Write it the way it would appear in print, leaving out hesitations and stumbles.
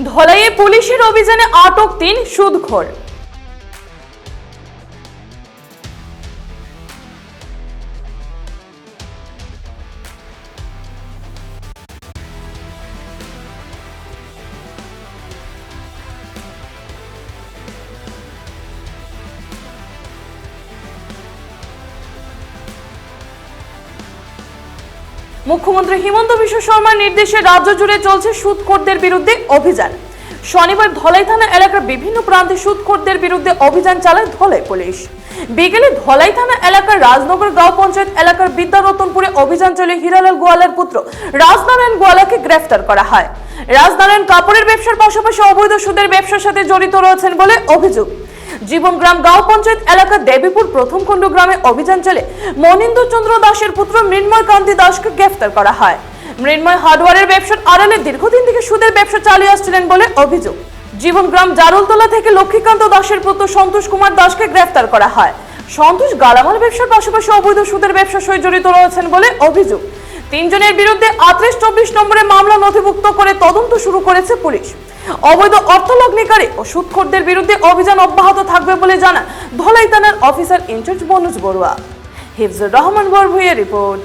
ধলাইয়ে পুলিশের অভিযানে আটক 3 সুদখোর। মুখ্যমন্ত্রী হিমন্ত বিশ্ব শর্মার নির্দেশে রাজ্য জুড়ে চলছে সুদখোরদের বিরুদ্ধে অভিযান। শনিবার ধলাই থানা এলাকার বিভিন্ন প্রান্তে সুদখোরদের বিরুদ্ধে অভিযান চালায় ধলাই পুলিশ। বিকেলে ধলাই থানা এলাকার রাজনগর গাঁও পঞ্চায়েত এলাকার বিদ্যারতনপুরে অভিযান চালিয়ে হীরালাল গোয়ালার পুত্র রাজনারায়ণ গোয়ালাকে গ্রেফতার করা হয়। রাজনারায়ণ কাপড়ের ব্যবসার পাশাপাশি অবৈধ সুদের ব্যবসার সাথে জড়িত রয়েছেন বলে অভিযোগ। জীবনগ্রাম গাঁও পঞ্চায়েত এলাকার দেবীপুর প্রথম খণ্ড গ্রামে অভিযান চলে মনীন্দ্র চন্দ্র দাসের পুত্র মৃন্ময় কান্তি দাসকে গ্রেফতার করা হয়। মৃন্ময় হার্ডওয়্যারের ব্যবসার আড়ালে দীর্ঘদিন থেকে সুদের ব্যবসা চালিয়ে আসছিলেন বলে অভিযোগ। জীবনগ্রাম জারুলতলা থেকে লক্ষ্মীকান্ত দাসের পুত্র সন্তোষ কুমার দাসকে গ্রেফতার করা হয়। সন্তোষ গালামাল ব্যবসার পাশাপাশি অবৈধ সুদের ব্যবসার সঙ্গে জড়িত রয়েছেন বলে অভিযোগ। 3 জনের বিরুদ্ধে 3824 নম্বরে মামলা নথিভুক্ত করে তদন্ত শুরু করেছে পুলিশ। অবৈধ অর্থ লগ্নিকারী ও সুদখোরদের বিরুদ্ধে অভিযান অব্যাহত থাকবে বলে জানান ধলাই থানার officer in charge Manoj Barua. Hifzur Rahman Barbhuiya report.